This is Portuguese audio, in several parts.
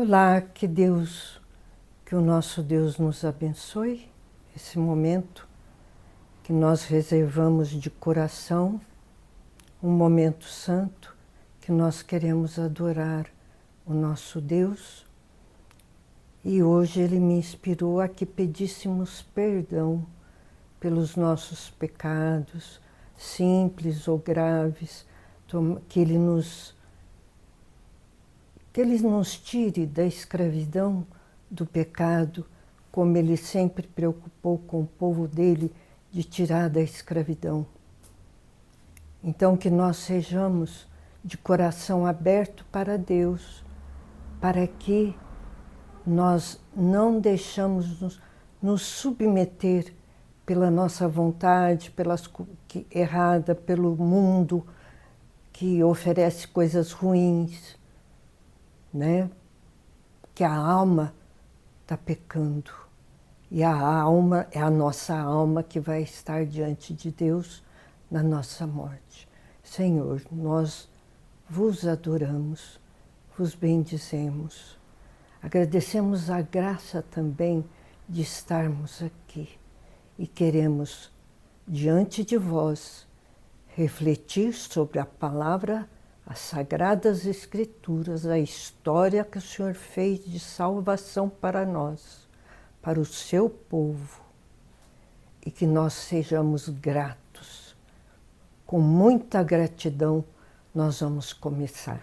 Olá, que o nosso Deus nos abençoe, esse momento que nós reservamos de coração, um momento santo que nós queremos adorar o nosso Deus. E hoje Ele me inspirou a que pedíssemos perdão pelos nossos pecados, simples ou graves, que Ele nos tire da escravidão do pecado, como Ele sempre preocupou com o povo dele de tirar da escravidão. Então que nós sejamos de coração aberto para Deus, para que nós não deixamos nos submeter pela nossa vontade, errada, pelo mundo que oferece coisas ruins, né? Que a alma está pecando. E a alma é a nossa alma que vai estar diante de Deus na nossa morte. Senhor, nós vos adoramos, vos bendizemos. Agradecemos a graça também de estarmos aqui e queremos, diante de vós, refletir sobre a palavra, as Sagradas Escrituras, a história que o Senhor fez de salvação para nós, para o seu povo, e que nós sejamos gratos. Com muita gratidão, nós vamos começar.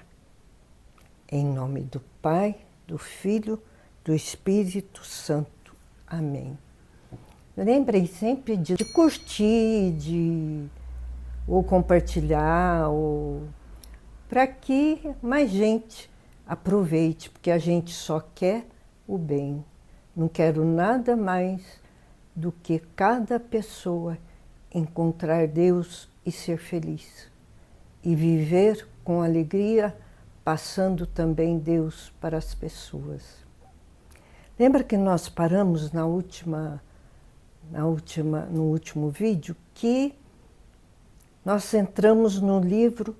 Em nome do Pai, do Filho, do Espírito Santo. Amém. Lembrem sempre de curtir, ou compartilhar, para que mais gente aproveite, porque a gente só quer o bem. Não quero nada mais do que cada pessoa encontrar Deus e ser feliz. E viver com alegria, passando também Deus para as pessoas. Lembra que nós paramos no último vídeo que nós entramos no livro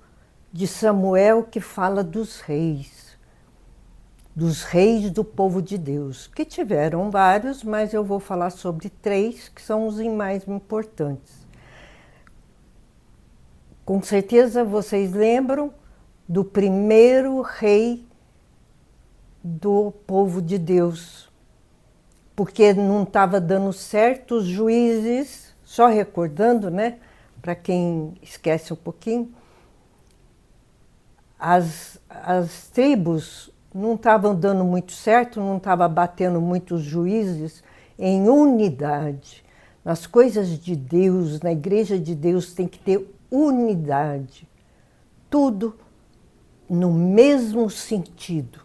de Samuel que fala dos reis do povo de Deus, que tiveram vários, mas eu vou falar sobre 3 que são os mais importantes. Com certeza vocês lembram do primeiro rei do povo de Deus, porque não estava dando certo os juízes, só recordando, né, para quem esquece um pouquinho, as tribos não estavam dando muito certo, não estavam batendo muitos juízes em unidade. Nas coisas de Deus, na igreja de Deus, tem que ter unidade. Tudo no mesmo sentido,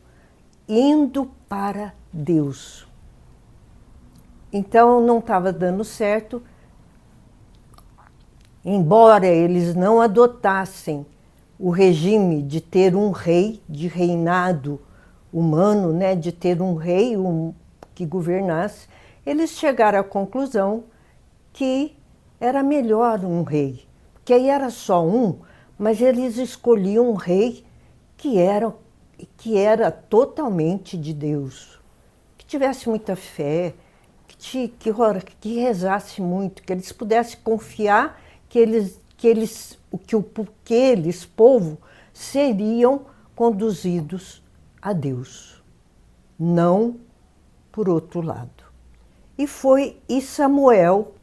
indo para Deus. Então não estava dando certo, embora eles não adotassem o regime de ter um rei, de reinado humano, né, de ter um rei que governasse, eles chegaram à conclusão que era melhor um rei, porque aí era só um, mas eles escolhiam um rei que era totalmente de Deus, que tivesse muita fé, que rezasse muito, que eles pudessem confiar que eles, povo, seriam conduzidos a Deus, não por outro lado. E Samuel,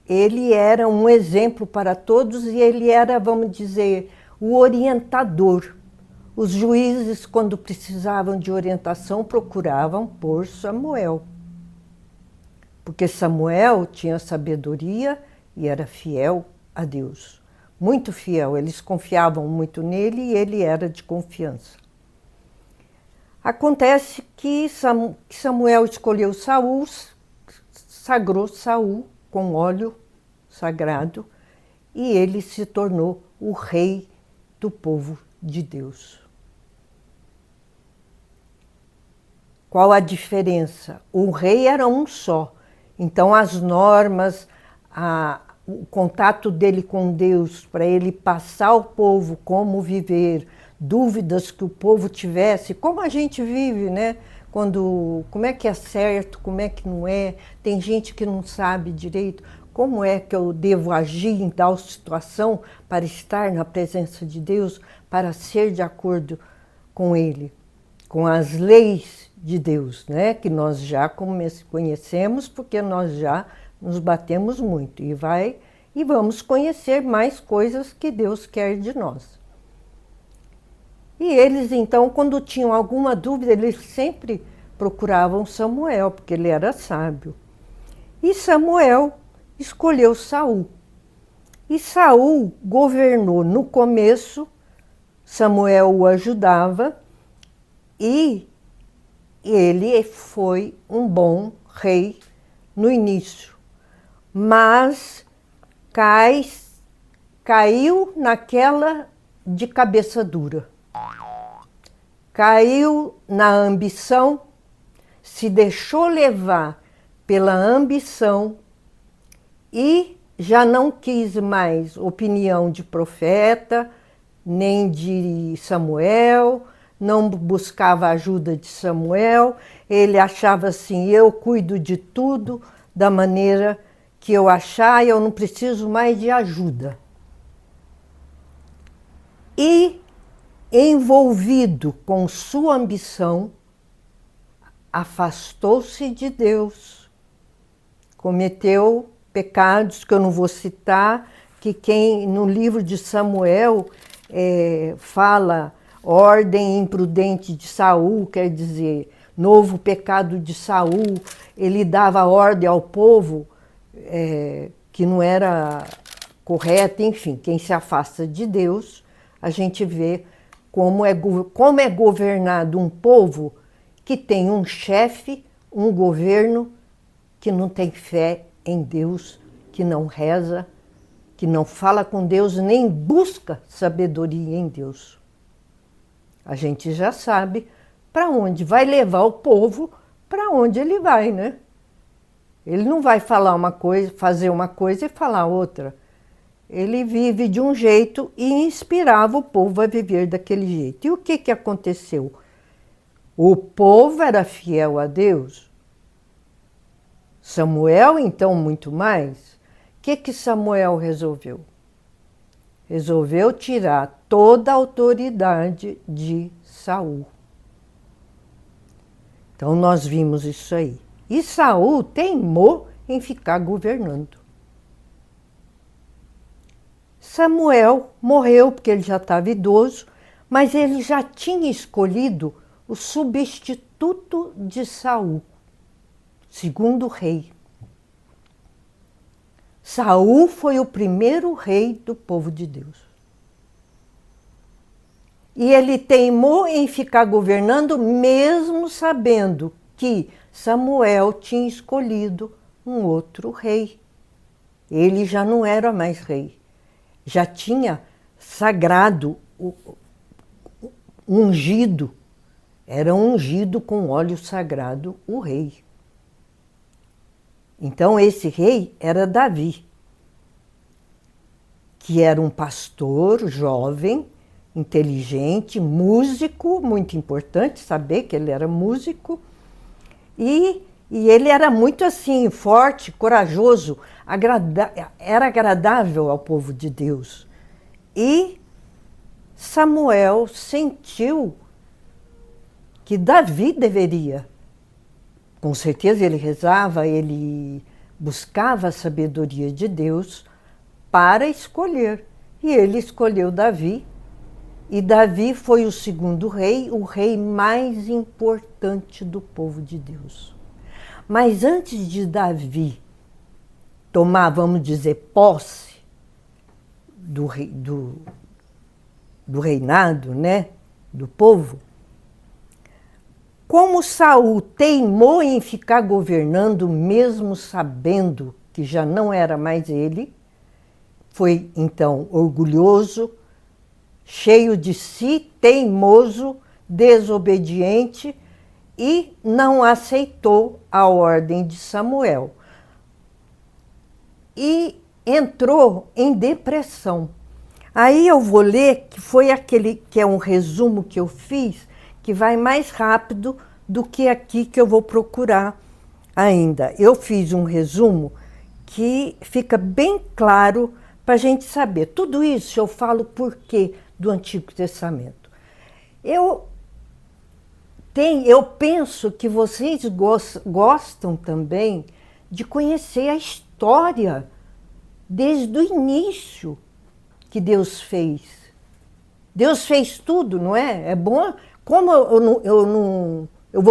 ele era um exemplo para todos e ele era, vamos dizer, o orientador. Os juízes, quando precisavam de orientação, procuravam por Samuel. Porque Samuel tinha sabedoria e era fiel a Deus. Muito fiel, eles confiavam muito nele e ele era de confiança. Acontece que Samuel escolheu Saul, sagrou Saul com óleo sagrado e ele se tornou o rei do povo de Deus. Qual a diferença? O rei era um só, então as normas, o contato dele com Deus, para ele passar ao povo como viver, dúvidas que o povo tivesse, como a gente vive, né? como é que é certo, como é que não é. Tem gente que não sabe direito como é que eu devo agir em tal situação para estar na presença de Deus, para ser de acordo com Ele, com as leis de Deus, né? Que nós já conhecemos, porque nós já nos batemos muito e vamos conhecer mais coisas que Deus quer de nós. E eles, então, quando tinham alguma dúvida, eles sempre procuravam Samuel, porque ele era sábio. E Samuel escolheu Saul. E Saul governou no começo, Samuel o ajudava, e ele foi um bom rei no início. Mas caiu naquela de cabeça dura. Caiu na ambição, se deixou levar pela ambição e já não quis mais opinião de profeta, nem de Samuel, não buscava a ajuda de Samuel. Ele achava assim, eu cuido de tudo da maneira que eu achar, eu não preciso mais de ajuda. E envolvido com sua ambição, afastou-se de Deus, cometeu pecados que eu não vou citar, que quem no livro de Samuel fala ordem imprudente de Saul, quer dizer, novo pecado de Saul, ele dava ordem ao povo que não era correta, enfim, quem se afasta de Deus, a gente vê como é governado um povo que tem um chefe, um governo que não tem fé em Deus, que não reza, que não fala com Deus, nem busca sabedoria em Deus. A gente já sabe para onde vai levar o povo, para onde ele vai, né? Ele não vai falar uma coisa, fazer uma coisa e falar outra. Ele vive de um jeito e inspirava o povo a viver daquele jeito. E o que aconteceu? O povo era fiel a Deus. Samuel, então, muito mais. O que Samuel resolveu? Resolveu tirar toda a autoridade de Saul. Então, nós vimos isso aí. E Saul teimou em ficar governando. Samuel morreu porque ele já estava idoso, mas ele já tinha escolhido o substituto de Saul, segundo rei. Saul foi o primeiro rei do povo de Deus. E ele teimou em ficar governando, mesmo sabendo que Samuel tinha escolhido um outro rei. Ele já não era mais rei. Já tinha sagrado, ungido, era ungido com óleo sagrado o rei. Então esse rei era Davi, que era um pastor jovem, inteligente, músico, muito importante saber que ele era músico, e ele era muito assim, forte, corajoso, era agradável ao povo de Deus. E Samuel sentiu que Davi deveria. Com certeza ele rezava, ele buscava a sabedoria de Deus para escolher. E ele escolheu Davi. E Davi foi o segundo rei, o rei mais importante do povo de Deus. Mas antes de Davi tomar, vamos dizer, posse do reinado, né, do povo, como Saul teimou em ficar governando, mesmo sabendo que já não era mais ele, foi então orgulhoso, cheio de si, teimoso, desobediente e não aceitou a ordem de Samuel. E entrou em depressão. Aí eu vou ler, que foi aquele que é um resumo que eu fiz, que vai mais rápido do que aqui que eu vou procurar ainda. Eu fiz um resumo que fica bem claro para a gente saber. Tudo isso eu falo por quê do Antigo Testamento. Eu penso que vocês gostam também de conhecer a história desde o início que Deus fez. Deus fez tudo, não é? É bom. Como eu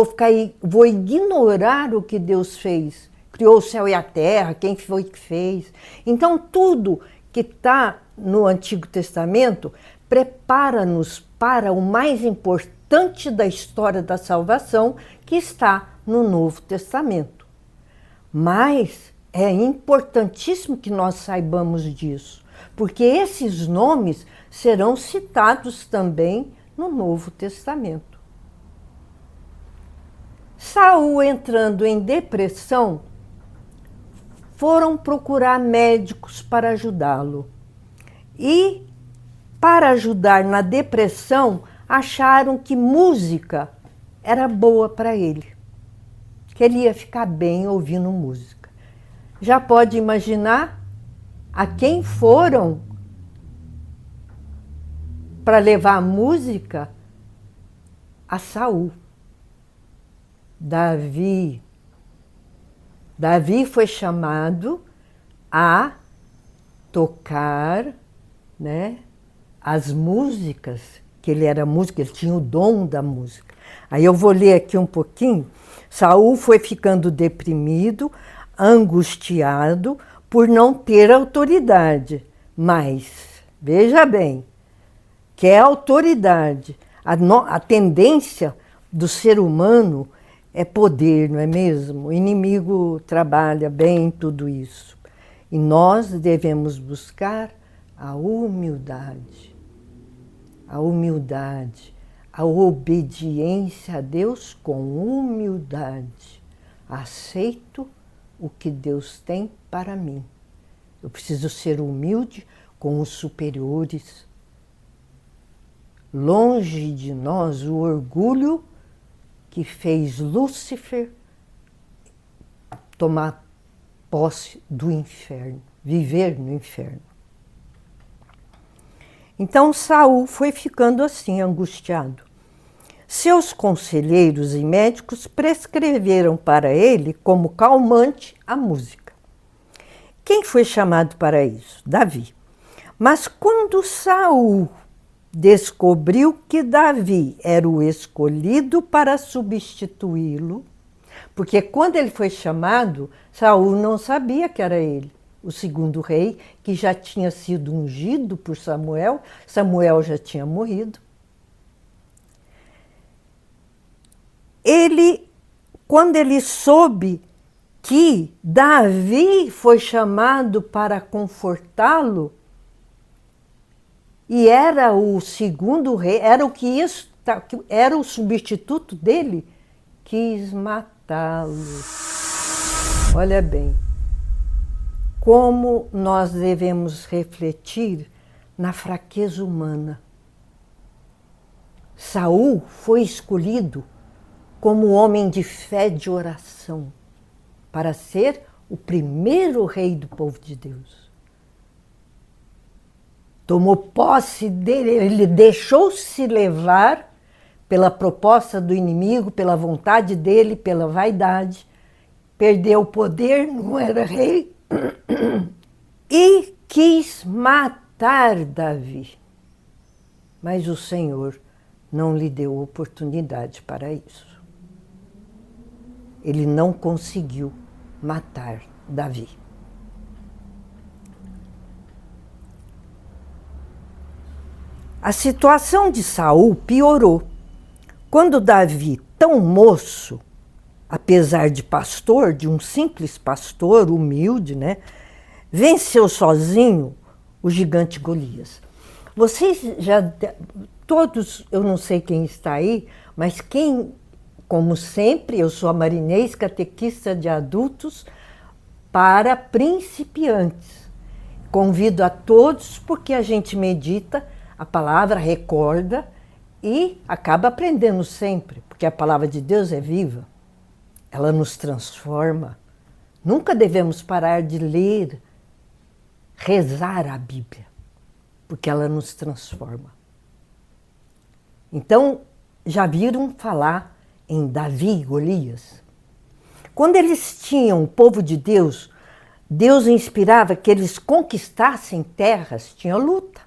vou ignorar o que Deus fez? Criou o céu e a terra, quem foi que fez? Então, tudo que está no Antigo Testamento prepara-nos para o mais importante da história da salvação, que está no Novo Testamento. Mas é importantíssimo que nós saibamos disso, porque esses nomes serão citados também no Novo Testamento. Saul, entrando em depressão, foram procurar médicos para ajudá-lo. E, para ajudar na depressão, acharam que música era boa para ele, que ele ia ficar bem ouvindo música. Já pode imaginar a quem foram para levar a música? A Saul. Davi foi chamado a tocar, né, as músicas, que ele era músico, ele tinha o dom da música. Aí eu vou ler aqui um pouquinho. Saul foi ficando deprimido, angustiado por não ter autoridade. Mas, veja bem, que é autoridade. A tendência do ser humano é poder, não é mesmo? O inimigo trabalha bem em tudo isso. E nós devemos buscar a humildade, a obediência a Deus com humildade. Aceito o que Deus tem para mim. Eu preciso ser humilde com os superiores. Longe de nós o orgulho que fez Lúcifer tomar posse do inferno, viver no inferno. Então Saul foi ficando assim, angustiado. Seus conselheiros e médicos prescreveram para ele como calmante a música. Quem foi chamado para isso? Davi. Mas quando Saul descobriu que Davi era o escolhido para substituí-lo, porque quando ele foi chamado, Saul não sabia que era ele, o segundo rei, que já tinha sido ungido por Samuel. Samuel já tinha morrido. Quando ele soube que Davi foi chamado para confortá-lo, e era o segundo rei, era o substituto dele, quis matá-lo. Olha bem, como nós devemos refletir na fraqueza humana. Saul foi escolhido como homem de fé e de oração para ser o primeiro rei do povo de Deus. Tomou posse dele, ele deixou-se levar pela proposta do inimigo, pela vontade dele, pela vaidade, perdeu o poder, não era rei, e quis matar Davi. Mas o Senhor não lhe deu oportunidade para isso. Ele não conseguiu matar Davi. A situação de Saul piorou. Quando Davi, tão moço, apesar de pastor, de um simples pastor, humilde, né, venceu sozinho o gigante Golias. Vocês já, todos, eu não sei quem está aí, mas quem, como sempre, eu sou a Marinês, catequista de adultos para principiantes. Convido a todos, porque a gente medita a palavra, recorda, e acaba aprendendo sempre, porque a palavra de Deus é viva, ela nos transforma. Nunca devemos parar de ler, rezar a Bíblia, porque ela nos transforma. Então, já viram falar em Davi e Golias? Quando eles tinham o povo de Deus, Deus inspirava que eles conquistassem terras, tinha luta,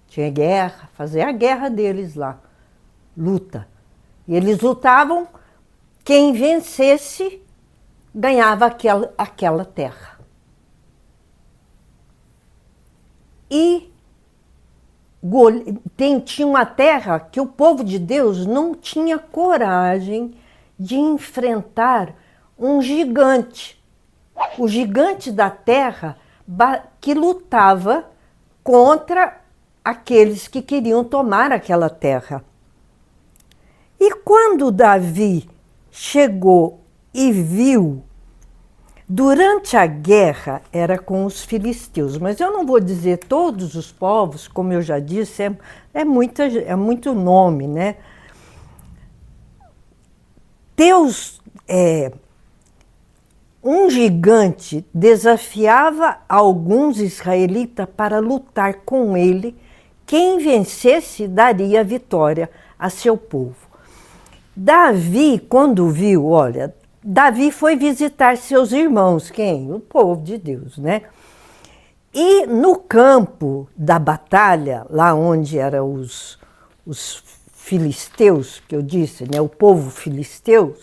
tinha guerra, fazer a guerra deles lá, luta. E eles lutavam, quem vencesse ganhava aquela terra. E tinha uma terra que o povo de Deus não tinha coragem de enfrentar um gigante. O gigante da terra que lutava contra aqueles que queriam tomar aquela terra. E quando Davi chegou e viu, durante a guerra era com os filisteus, mas eu não vou dizer todos os povos, como eu já disse, é muito nome, né? Um gigante desafiava alguns israelitas para lutar com ele. Quem vencesse daria a vitória a seu povo. Davi, quando viu, olha, Davi foi visitar seus irmãos, quem? O povo de Deus, né? E no campo da batalha, lá onde eram os filisteus, que eu disse, né? O povo filisteu,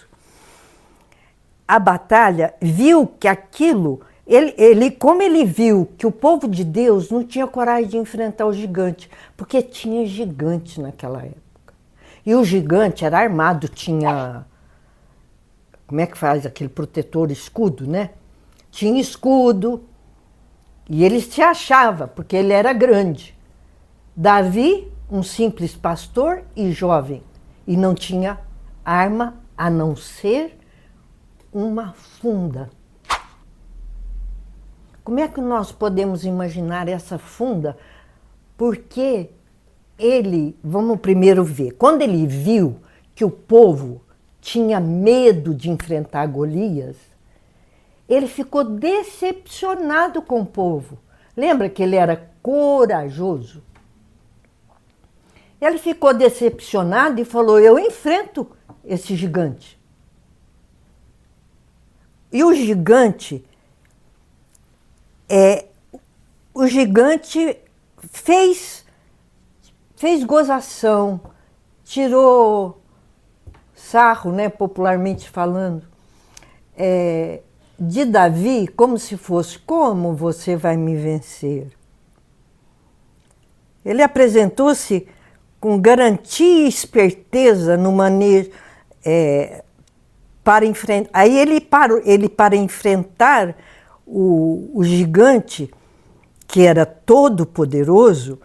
a batalha, viu que aquilo, como ele viu que o povo de Deus não tinha coragem de enfrentar o gigante, porque tinha gigante naquela época. E o gigante era armado, tinha, como é que faz aquele protetor, escudo, né? Tinha escudo, e ele se achava, porque ele era grande. Davi, um simples pastor e jovem, e não tinha arma a não ser uma funda. Como é que nós podemos imaginar essa funda? Porque vamos primeiro ver, quando ele viu que o povo tinha medo de enfrentar Golias, ele ficou decepcionado com o povo. Lembra que ele era corajoso? Ele ficou decepcionado e falou: eu enfrento esse gigante. E o gigante fez gozação, tirou sarro, né, popularmente falando, de Davi, como se fosse: como você vai me vencer? Ele apresentou-se com garantia e esperteza no manejo para enfrentar. Aí ele para enfrentar o gigante, que era todo poderoso,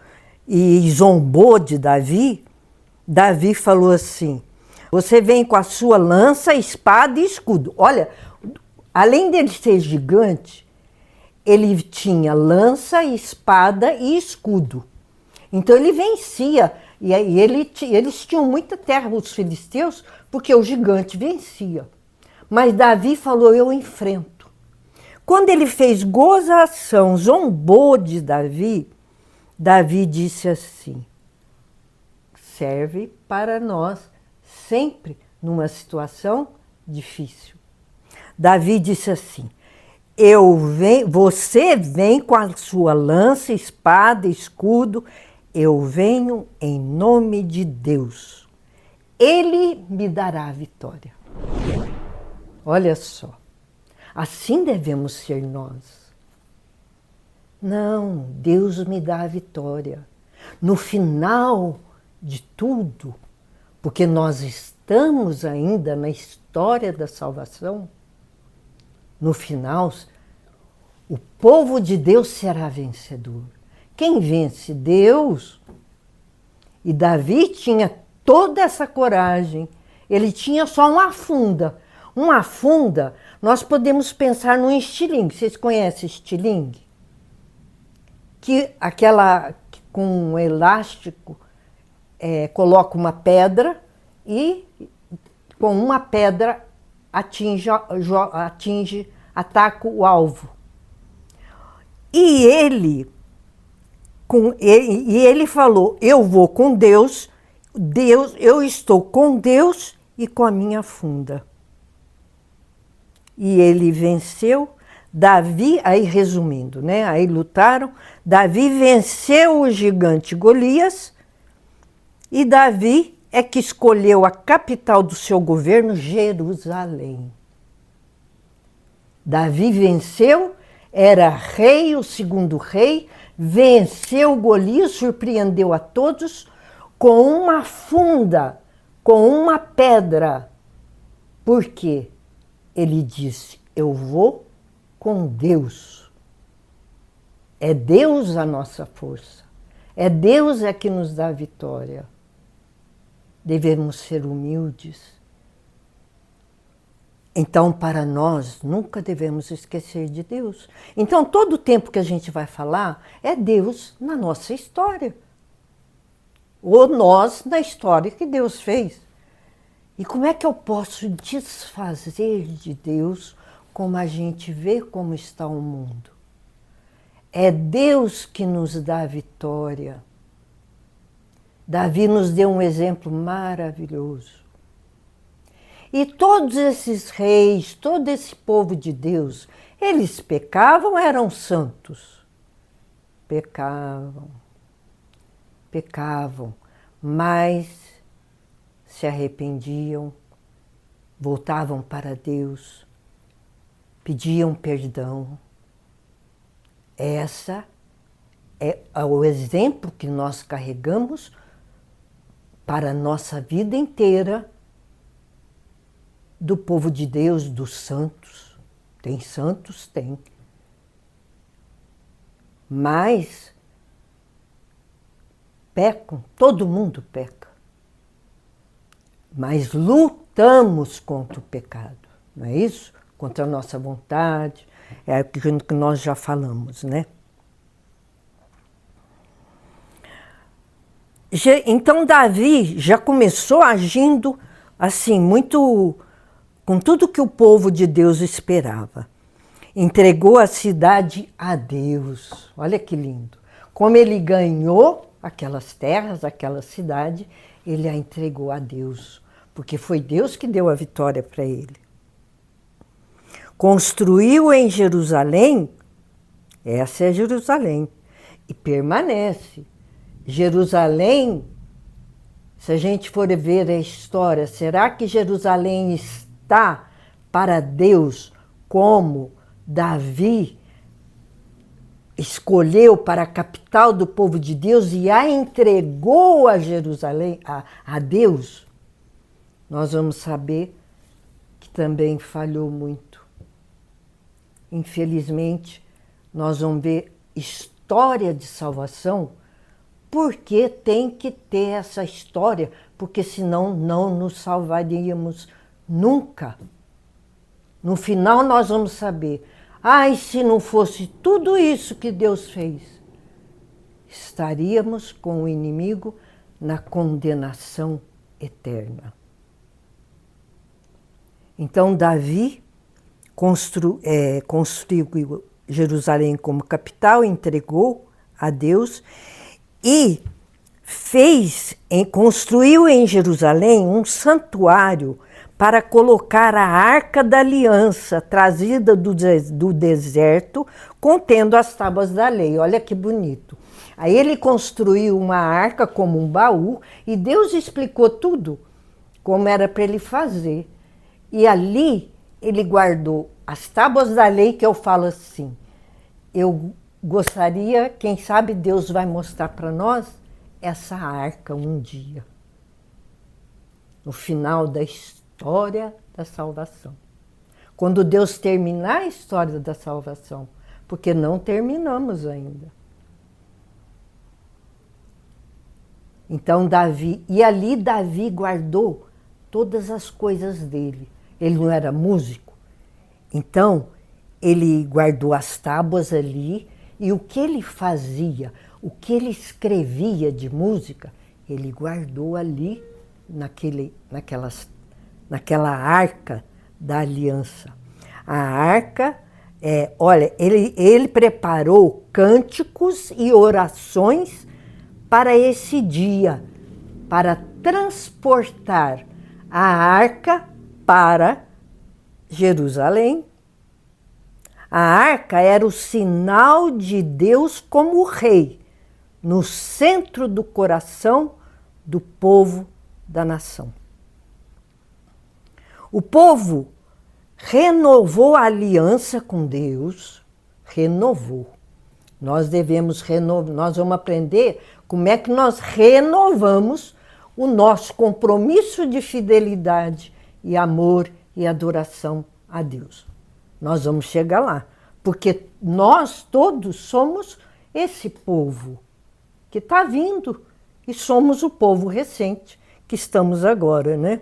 e zombou de Davi. Davi falou assim: você vem com a sua lança, espada e escudo. Olha, além dele ser gigante, ele tinha lança, espada e escudo. Então ele vencia. E eles tinham muita terra, os filisteus, porque o gigante vencia. Mas Davi falou: eu enfrento. Quando ele fez gozação, zombou de Davi, Davi disse assim: serve para nós sempre numa situação difícil. Davi disse assim: você vem com a sua lança, espada, escudo, eu venho em nome de Deus. Ele me dará a vitória. Olha só, assim devemos ser nós. Não, Deus me dá a vitória. No final de tudo, porque nós estamos ainda na história da salvação, no final, o povo de Deus será vencedor. Quem vence? Deus. E Davi tinha toda essa coragem. Ele tinha só uma funda. Uma funda, nós podemos pensar num estilingue. Vocês conhecem estilingue? Que aquela com um elástico coloca uma pedra e com uma pedra ataca o alvo. E ele falou, eu vou com Deus, eu estou com Deus e com a minha funda. E ele venceu, Davi, aí resumindo, né? Aí lutaram, Davi venceu o gigante Golias e Davi é que escolheu a capital do seu governo, Jerusalém. Davi venceu, era rei, o segundo rei, venceu Golias, surpreendeu a todos com uma funda, com uma pedra. Por quê? Ele disse, eu vou com Deus. É Deus a nossa força. É Deus que nos dá a vitória. Devemos ser humildes. Então, para nós, nunca devemos esquecer de Deus. Então, todo o tempo que a gente vai falar é Deus na nossa história. Ou nós na história que Deus fez. E como é que eu posso desfazer de Deus como a gente vê como está o mundo? É Deus que nos dá a vitória. Davi nos deu um exemplo maravilhoso. E todos esses reis, todo esse povo de Deus, eles pecavam, eram santos. Pecavam, mas se arrependiam, voltavam para Deus, pediam perdão. Essa é o exemplo que nós carregamos para a nossa vida inteira do povo de Deus, dos santos. Tem santos? Tem. Mas pecam, todo mundo peca. Mas lutamos contra o pecado, não é isso? Contra a nossa vontade, é aquilo que nós já falamos, né? Então Davi já começou agindo assim, muito com tudo que o povo de Deus esperava. Entregou a cidade a Deus. Olha que lindo. Como ele ganhou aquelas terras, aquela cidade, ele a entregou a Deus. Porque foi Deus que deu a vitória para ele. Construiu em Jerusalém, essa é Jerusalém, e permanece. Jerusalém, se a gente for ver a história, será que Jerusalém está para Deus como Davi escolheu para a capital do povo de Deus e a entregou a Jerusalém, a Deus? Nós vamos saber que também falhou muito. Infelizmente, nós vamos ver história de salvação, porque tem que ter essa história, porque senão não nos salvaríamos nunca. No final nós vamos saber, e se não fosse tudo isso que Deus fez, estaríamos com o inimigo na condenação eterna. Então Davi construiu Jerusalém como capital, entregou a Deus e construiu em Jerusalém um santuário para colocar a Arca da Aliança, trazida do deserto, contendo as tábuas da lei. Olha que bonito. Aí ele construiu uma arca como um baú e Deus explicou tudo, como era para ele fazer. E ali ele guardou as tábuas da lei, que eu falo assim, eu gostaria, quem sabe Deus vai mostrar para nós essa arca um dia, no final da história da salvação. Quando Deus terminar a história da salvação, porque não terminamos ainda. Então ali Davi guardou todas as coisas dele. Ele não era músico, então ele guardou as tábuas ali e o que ele fazia, o que ele escrevia de música, Ele guardou ali, naquela arca da aliança. A arca, olha, ele preparou cânticos e orações para esse dia, para transportar a arca para Jerusalém. A arca era o sinal de Deus como rei, no centro do coração do povo da nação. O povo renovou a aliança com Deus, renovou. Nós devemos renovar, nós vamos aprender como é que nós renovamos o nosso compromisso de fidelidade e amor e adoração a Deus. Nós vamos chegar lá, porque nós todos somos esse povo que está vindo e somos o povo recente que estamos agora, né?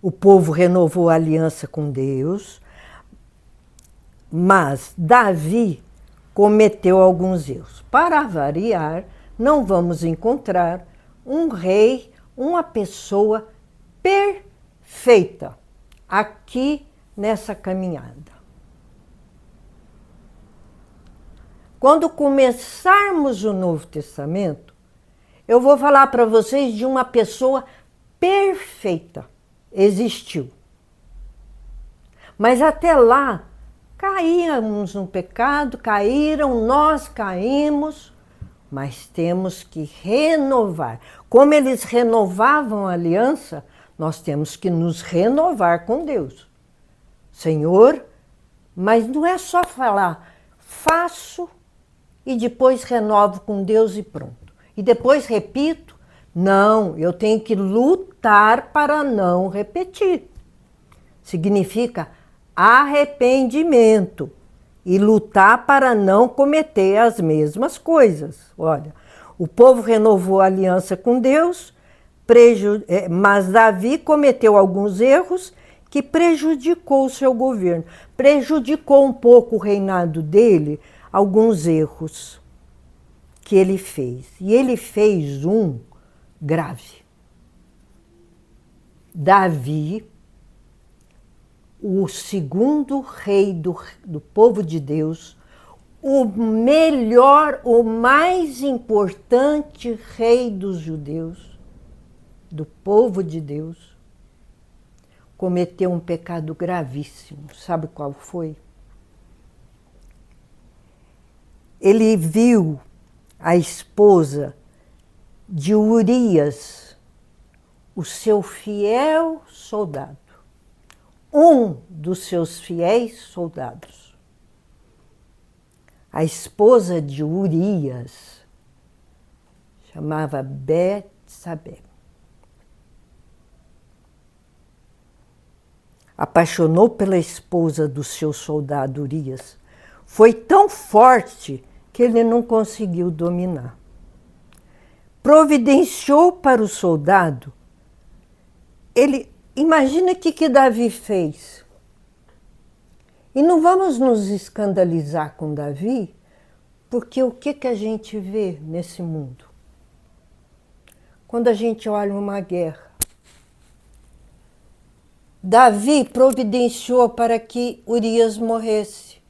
O povo renovou a aliança com Deus, mas Davi cometeu alguns erros. Para variar, não vamos encontrar um rei, uma pessoa perfeita aqui nessa caminhada. Quando começarmos o Novo Testamento, eu vou falar para vocês de uma pessoa perfeita. Existiu. Mas até lá, caímos no pecado, caíram, nós caímos, mas temos que renovar. Como eles renovavam a aliança, nós temos que nos renovar com Deus. Senhor, mas não é só falar, faço e depois renovo com Deus e pronto. E depois repito. Não, eu tenho que lutar para não repetir. Significa arrependimento e lutar para não cometer as mesmas coisas. Olha, o povo renovou a aliança com Deus, mas Davi cometeu alguns erros que prejudicou o seu governo. Prejudicou um pouco o reinado dele, alguns erros que ele fez. E ele fez um grave. Davi, o segundo rei do povo de Deus, o melhor, o mais importante rei dos judeus, do povo de Deus, cometeu um pecado gravíssimo. Sabe qual foi? Ele viu a esposa de Urias, o seu fiel soldado, um dos seus fiéis soldados. A esposa de Urias chamava Betsabé. Apaixonou pela esposa do seu soldado Urias. Foi tão forte que ele não conseguiu dominar. Providenciou para o soldado. Imagina o que Davi fez. E não vamos nos escandalizar com Davi, porque o que a gente vê nesse mundo? Quando a gente olha uma guerra. Davi providenciou para que Urias morresse.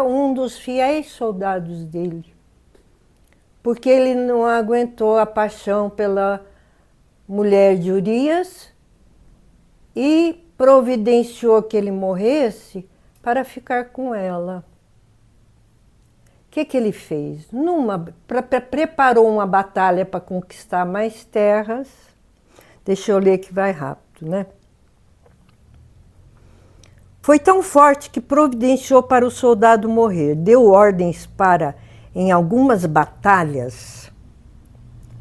Um dos fiéis soldados dele. Porque ele não aguentou a paixão pela mulher de Urias e providenciou que ele morresse para ficar com ela. O que ele fez? Preparou uma batalha para conquistar mais terras. Deixa eu ler que vai rápido, né? Foi tão forte que providenciou para o soldado morrer. Deu ordens para, em algumas batalhas,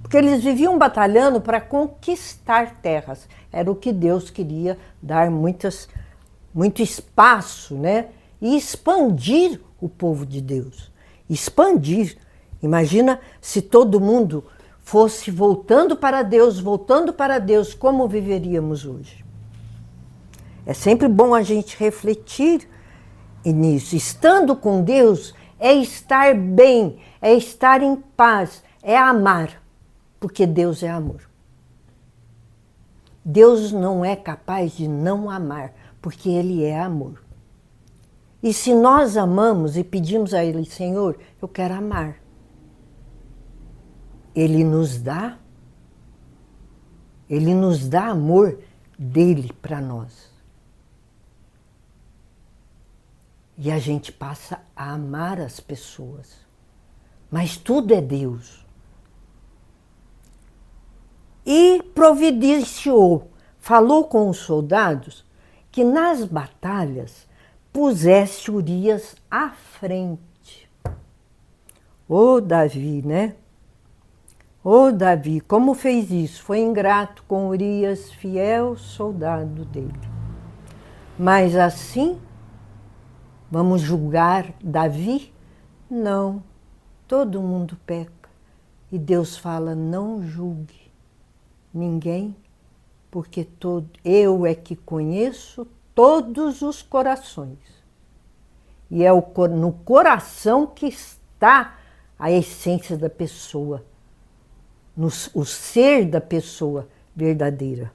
porque eles viviam batalhando para conquistar terras. Era o que Deus queria, dar muito espaço, né? E expandir o povo de Deus. Expandir. Imagina se todo mundo fosse voltando para Deus, como viveríamos hoje. É sempre bom a gente refletir nisso. Estando com Deus é estar bem, é estar em paz, é amar, porque Deus é amor. Deus não é capaz de não amar, porque Ele é amor. E se nós amamos e pedimos a Ele, Senhor, eu quero amar, Ele nos dá amor dele para nós. E a gente passa a amar as pessoas. Mas tudo é Deus. E providenciou, falou com os soldados que nas batalhas pusesse Urias à frente. Ô Davi, né? Ô Davi, como fez isso? Foi ingrato com Urias, fiel soldado dele. Mas assim, vamos julgar Davi? Não, todo mundo peca. E Deus fala, não julgue ninguém, porque eu é que conheço todos os corações. E é no coração que está a essência da pessoa, o ser da pessoa verdadeira.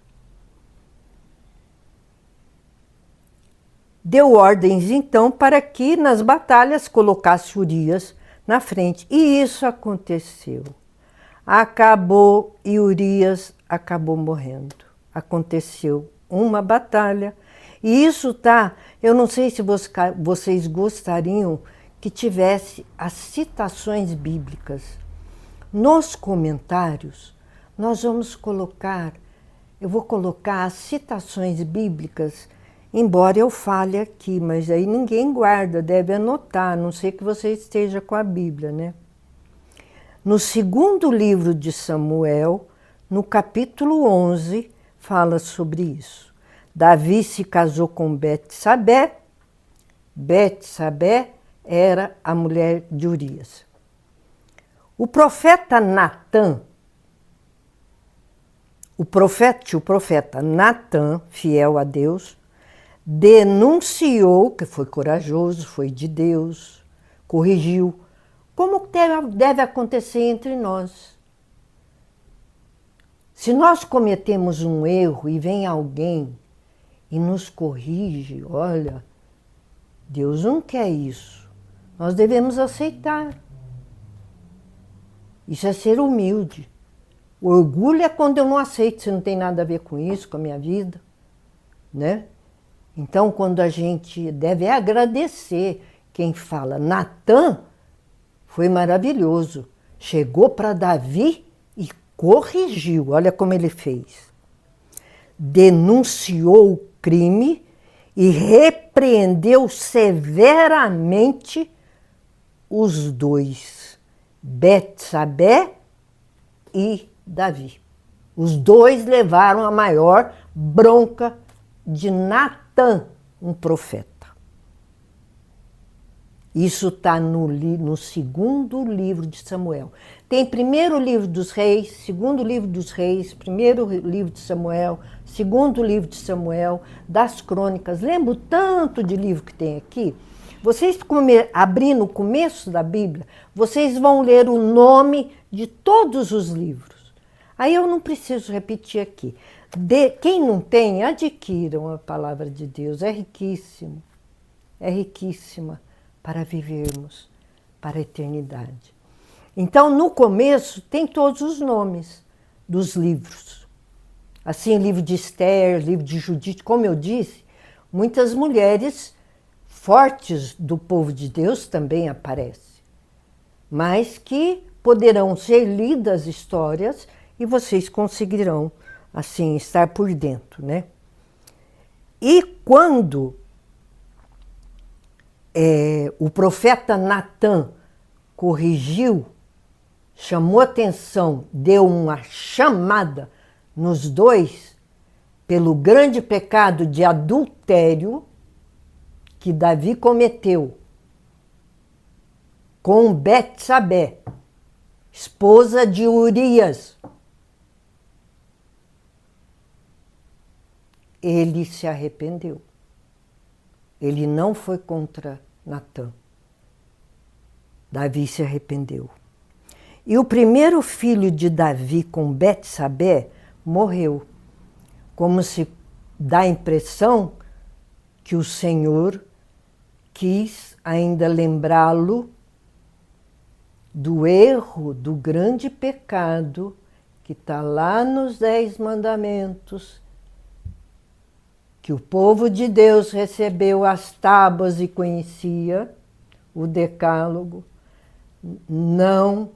Deu ordens, então, para que nas batalhas colocasse Urias na frente. E isso aconteceu. Acabou e Urias acabou morrendo. Aconteceu uma batalha. E isso tá, eu não sei se vocês gostariam que tivesse as citações bíblicas. Nos comentários, nós vamos colocar, eu vou colocar as citações bíblicas, embora eu fale aqui, mas aí ninguém guarda, deve anotar, a não ser que você esteja com a Bíblia, né? No segundo livro de Samuel, no capítulo 11, fala sobre isso. Davi se casou com Betsabé. Betsabé era a mulher de Urias. O profeta Natã, o profeta Natã, fiel a Deus, denunciou, que foi corajoso, foi de Deus, corrigiu, como deve acontecer entre nós. Se nós cometemos um erro e vem alguém e nos corrige, olha, Deus não quer isso. Nós devemos aceitar. Isso é ser humilde. O orgulho é quando eu não aceito, se não tem nada a ver com isso, com a minha vida, né? Então, quando a gente deve agradecer quem fala, Natã foi maravilhoso. Chegou para Davi e corrigiu. Olha como ele fez. Denunciou o crime e repreendeu severamente os dois, Betsabé e Davi. Os dois levaram a maior bronca de Natã, um profeta. Isso está no segundo livro de Samuel. Tem primeiro livro dos reis, segundo livro dos reis, primeiro livro de Samuel, segundo livro de Samuel, das crônicas. Lembra o tanto de livro que tem aqui? Vocês abrir no começo da Bíblia, vocês vão ler o nome de todos os livros. Aí eu não preciso repetir aqui. Quem não tem, adquiram a palavra de Deus. É riquíssimo. É riquíssima para vivermos para a eternidade. Então, no começo, tem todos os nomes dos livros. Assim, livro de Esther, livro de Judite, como eu disse, muitas mulheres fortes do povo de Deus também aparecem, mas que poderão ser lidas histórias e vocês conseguirão, assim, estar por dentro, né? E quando o profeta Natã corrigiu, chamou atenção, deu uma chamada nos dois pelo grande pecado de adultério que Davi cometeu com Betsabé, esposa de Urias. Ele se arrependeu. Ele não foi contra Natã. Davi se arrependeu. E o primeiro filho de Davi com Betsabé morreu, como se dá a impressão que o Senhor quis ainda lembrá-lo do erro, do grande pecado que está lá nos 10 mandamentos, que o povo de Deus recebeu as tábuas e conhecia, o decálogo, não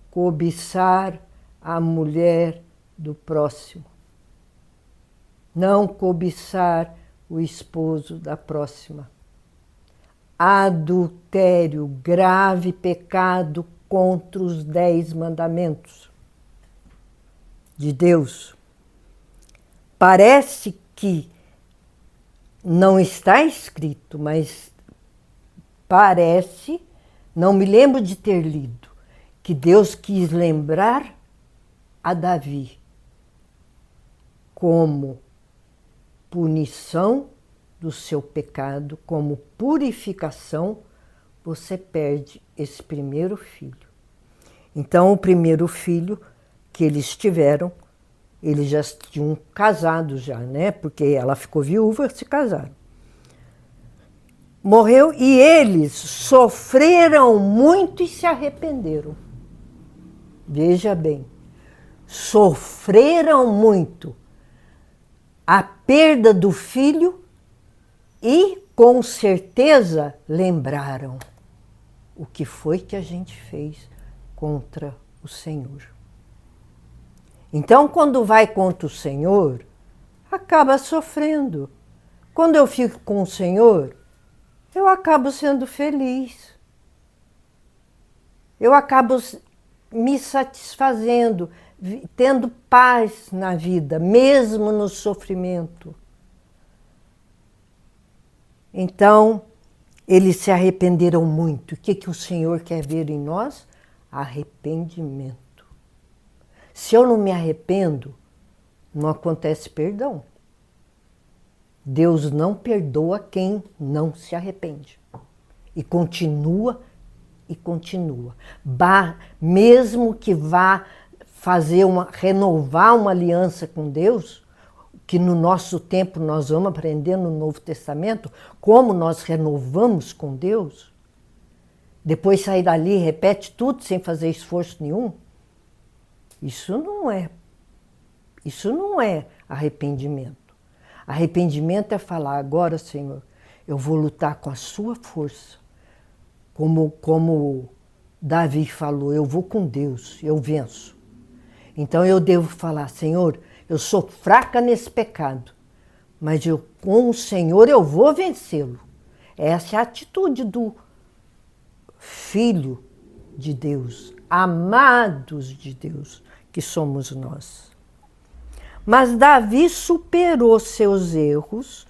cobiçar a mulher do próximo, não cobiçar o esposo da próxima. Adultério, grave pecado contra os 10 mandamentos de Deus. Parece que não está escrito, mas parece, não me lembro de ter lido, que Deus quis lembrar a Davi como punição do seu pecado, como purificação, você perde esse primeiro filho. Então, o primeiro filho que eles tiveram, eles já tinham casado já, né? Porque ela ficou viúva, se casaram. Morreu e eles sofreram muito e se arrependeram. Veja bem, sofreram muito a perda do filho e, com certeza, lembraram o que foi que a gente fez contra o Senhor. Então, quando vai contra o Senhor, acaba sofrendo. Quando eu fico com o Senhor, eu acabo sendo feliz. Eu acabo me satisfazendo, tendo paz na vida, mesmo no sofrimento. Então, eles se arrependeram muito. O que o Senhor quer ver em nós? Arrependimento. Se eu não me arrependo, não acontece perdão. Deus não perdoa quem não se arrepende. E continua e continua. Mesmo que vá renovar uma aliança com Deus, que no nosso tempo nós vamos aprender no Novo Testamento, como nós renovamos com Deus, depois sair dali e repete tudo sem fazer esforço nenhum, isso não é arrependimento. Arrependimento é falar, agora, Senhor, eu vou lutar com a sua força. Como Davi falou, eu vou com Deus, eu venço. Então eu devo falar, Senhor, eu sou fraca nesse pecado, mas com o Senhor eu vou vencê-lo. Essa é a atitude do Filho de Deus, amados de Deus, que somos nós. Mas Davi superou seus erros,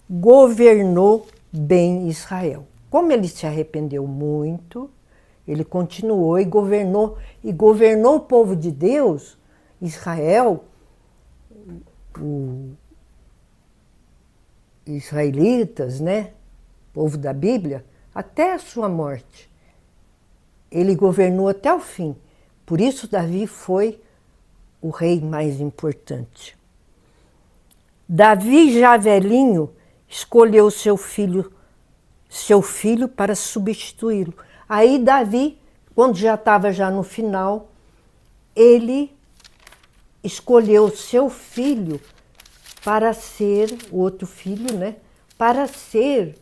governou bem Israel. Como ele se arrependeu muito, ele continuou e governou o povo de Deus, Israel, os israelitas, né? O povo da Bíblia, até a sua morte. Ele governou até o fim. Por isso Davi foi o rei mais importante. Davi, já velhinho, escolheu seu filho para substituí-lo. Aí Davi, quando já estava no final, ele escolheu seu filho para ser, o outro filho, né? Para ser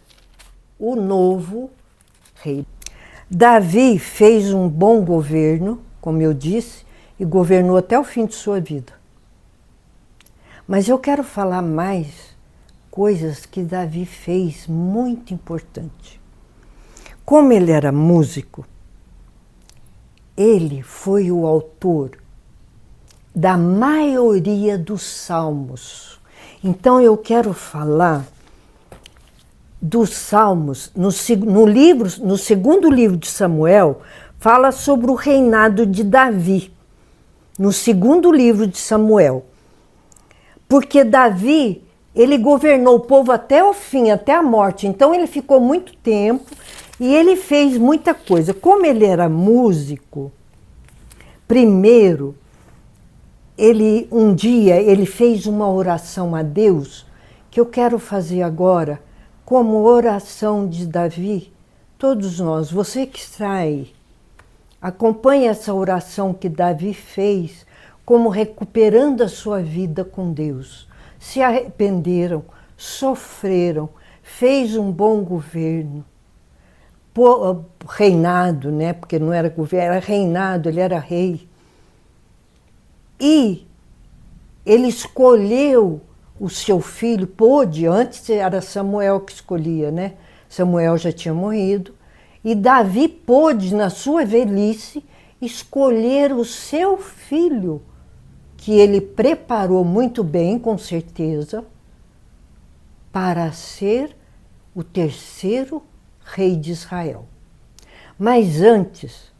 o novo rei. Davi fez um bom governo, como eu disse, e governou até o fim de sua vida. Mas eu quero falar mais coisas que Davi fez muito importante. Como ele era músico, ele foi o autor da maioria dos salmos. Então eu quero falar dos salmos. No segundo livro de Samuel, fala sobre o reinado de Davi. No segundo livro de Samuel. Porque Davi ele governou o povo até o fim, até a morte. Então ele ficou muito tempo e ele fez muita coisa. Como ele era músico, primeiro, um dia ele fez uma oração a Deus, que eu quero fazer agora, como oração de Davi. Todos nós, você que está aí, acompanhe essa oração que Davi fez, como recuperando a sua vida com Deus. Se arrependeram, sofreram, fez um bom governo, reinado, né? Porque não era governo, era reinado, ele era rei. E ele escolheu o seu filho, antes era Samuel que escolhia, né? Samuel já tinha morrido, e Davi pôde, na sua velhice, escolher o seu filho, que ele preparou muito bem, com certeza, para ser o terceiro rei de Israel. Mas antes,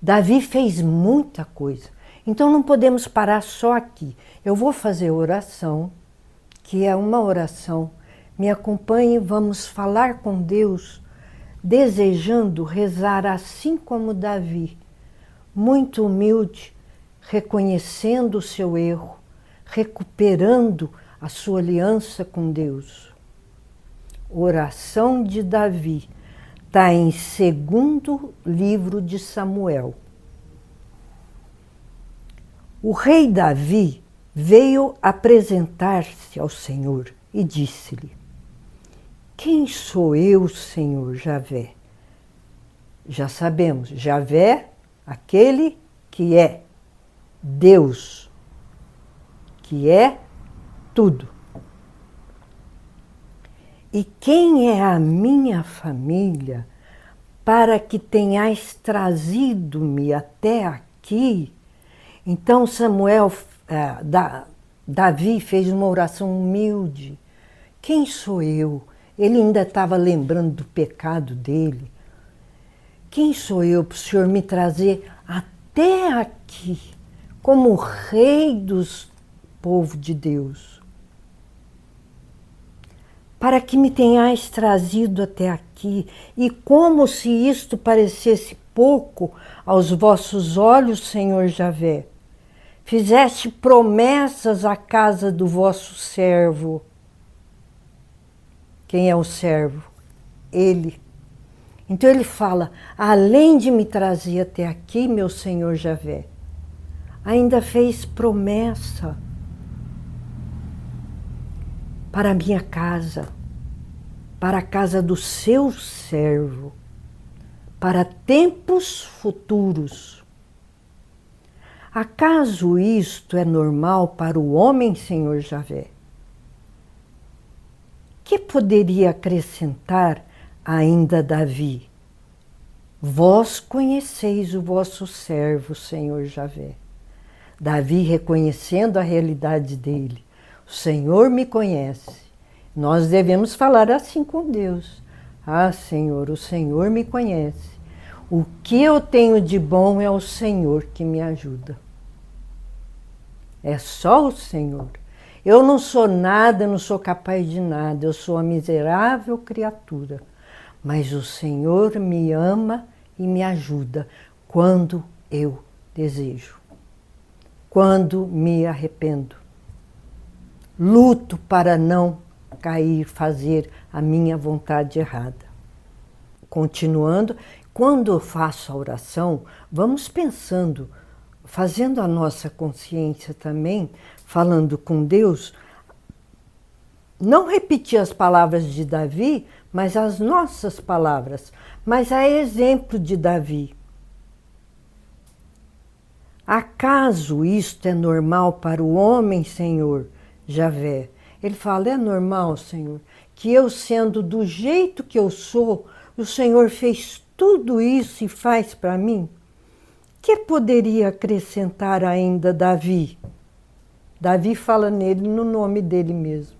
Davi fez muita coisa. Então não podemos parar só aqui. Eu vou fazer oração, que é uma oração. Me acompanhe, vamos falar com Deus, desejando rezar assim como Davi, muito humilde, reconhecendo o seu erro, recuperando a sua aliança com Deus. Oração de Davi está em 2º livro de Samuel. O rei Davi veio apresentar-se ao Senhor e disse-lhe: quem sou eu, Senhor Javé? Já sabemos, Javé, aquele que é Deus, que é tudo. E quem é a minha família para que tenhais trazido-me até aqui? Então Davi fez uma oração humilde. Quem sou eu? Ele ainda estava lembrando do pecado dele. Quem sou eu para o Senhor me trazer até aqui, como rei dos povo de Deus? Para que me tenhais trazido até aqui, e como se isto parecesse pouco aos vossos olhos, Senhor Javé, fizeste promessas à casa do vosso servo. Quem é o servo? Ele. Então ele fala, além de me trazer até aqui, meu Senhor Javé, ainda fez promessa para a minha casa, para a casa do seu servo, para tempos futuros. Acaso isto é normal para o homem, Senhor Javé? Que poderia acrescentar ainda Davi? Vós conheceis o vosso servo, Senhor Javé. Davi reconhecendo a realidade dele. O Senhor me conhece. Nós devemos falar assim com Deus. Ah, Senhor, o Senhor me conhece. O que eu tenho de bom é o Senhor que me ajuda. É só o Senhor. Eu não sou nada, não sou capaz de nada. Eu sou uma miserável criatura. Mas o Senhor me ama e me ajuda quando eu desejo. Quando me arrependo. Luto para não cair, fazer a minha vontade errada. Continuando, quando eu faço a oração, vamos pensando, fazendo a nossa consciência também, falando com Deus, não repetir as palavras de Davi, mas as nossas palavras, mas a exemplo de Davi. Acaso isto é normal para o homem, Senhor Javé? Ele fala, é normal, Senhor, que eu sendo do jeito que eu sou, o Senhor fez tudo isso e faz para mim? Que poderia acrescentar ainda Davi? Davi fala nele no nome dele mesmo.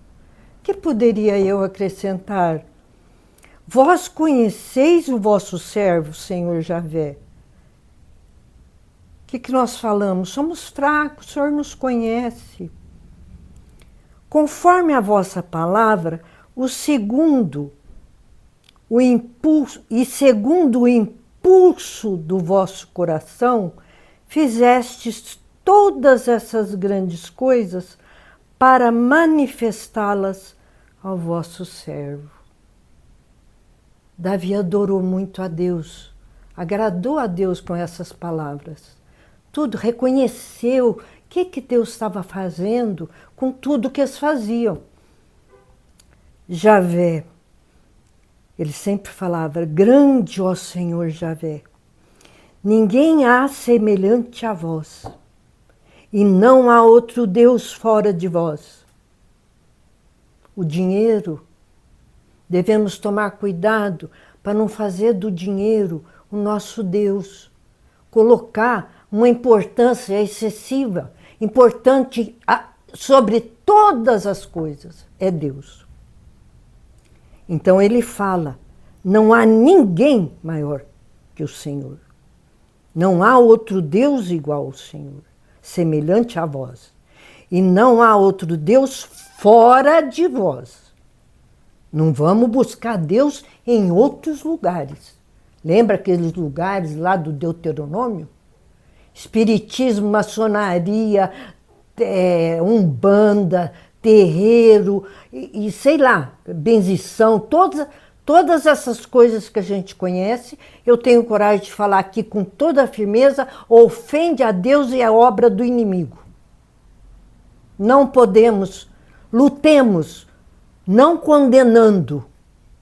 Que poderia eu acrescentar? Vós conheceis o vosso servo, Senhor Javé. O que nós falamos? Somos fracos, o Senhor nos conhece. conforme a vossa palavra, segundo o impulso do vosso coração, fizestes todas essas grandes coisas para manifestá-las ao vosso servo. Davi adorou muito a Deus, agradou a Deus com essas palavras. Tudo, reconheceu o que Deus estava fazendo com tudo que eles faziam. Javé, ele sempre falava, grande, ó Senhor Javé, ninguém há semelhante a vós, e não há outro Deus fora de vós. O dinheiro, devemos tomar cuidado para não fazer do dinheiro o nosso Deus, colocar uma importância excessiva, importante sobre todas as coisas, é Deus. Então ele fala, não há ninguém maior que o Senhor. Não há outro Deus igual ao Senhor, semelhante a vós. E não há outro Deus fora de vós. Não vamos buscar Deus em outros lugares. Lembra aqueles lugares lá do Deuteronômio? Espiritismo, maçonaria, umbanda, terreiro, e sei lá, benzição, todas essas coisas que a gente conhece, eu tenho coragem de falar aqui com toda a firmeza, ofende a Deus e a obra do inimigo. Não podemos, lutemos, não condenando.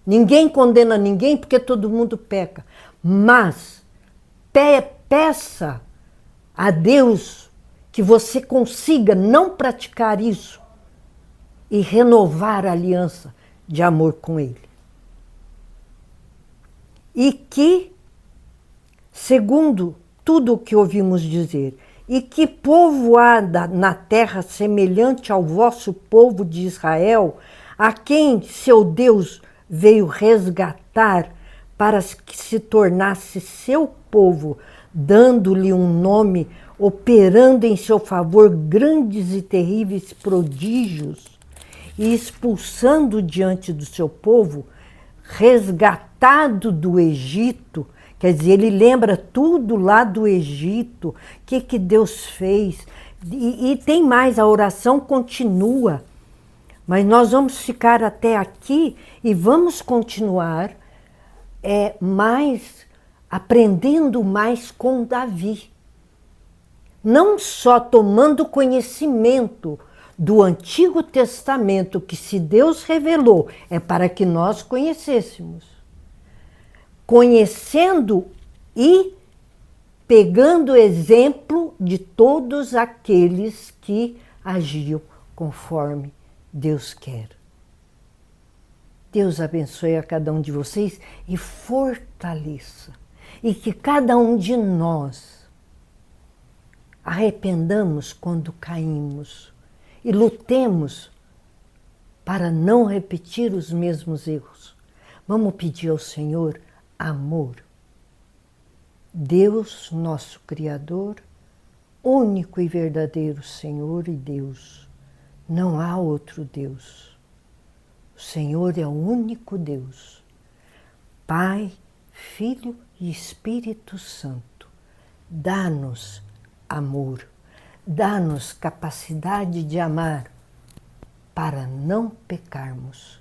Ninguém condena ninguém porque todo mundo peca. Mas peça a Deus que você consiga não praticar isso e renovar a aliança de amor com Ele. E que, segundo tudo o que ouvimos dizer, e que povo há na terra semelhante ao vosso povo de Israel, a quem seu Deus veio resgatar para que se tornasse seu povo, dando-lhe um nome, operando em seu favor grandes e terríveis prodígios, e expulsando diante do seu povo, resgatado do Egito. Quer dizer, ele lembra tudo lá do Egito, o que Deus fez. E tem mais, a oração continua. Mas nós vamos ficar até aqui e vamos continuar aprendendo mais com Davi. Não só tomando conhecimento do Antigo Testamento, que se Deus revelou, é para que nós conhecêssemos. Conhecendo e pegando exemplo de todos aqueles que agiam conforme Deus quer. Deus abençoe a cada um de vocês e fortaleça. E que cada um de nós arrependamos quando caímos e lutemos para não repetir os mesmos erros. Vamos pedir ao Senhor amor. Deus, nosso Criador, único e verdadeiro Senhor e Deus. Não há outro Deus. O Senhor é o único Deus. Pai, Filho e Espírito Santo, dá-nos amor, dá-nos capacidade de amar para não pecarmos,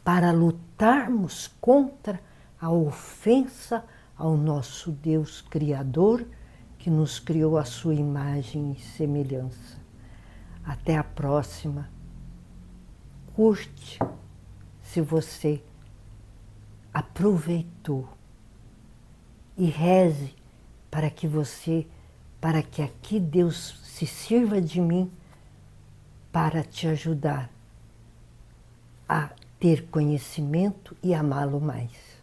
para lutarmos contra a ofensa ao nosso Deus Criador, que nos criou à sua imagem e semelhança. Até a próxima. Curte se você aproveitou e reze para que aqui Deus se sirva de mim para te ajudar a ter conhecimento e amá-lo mais.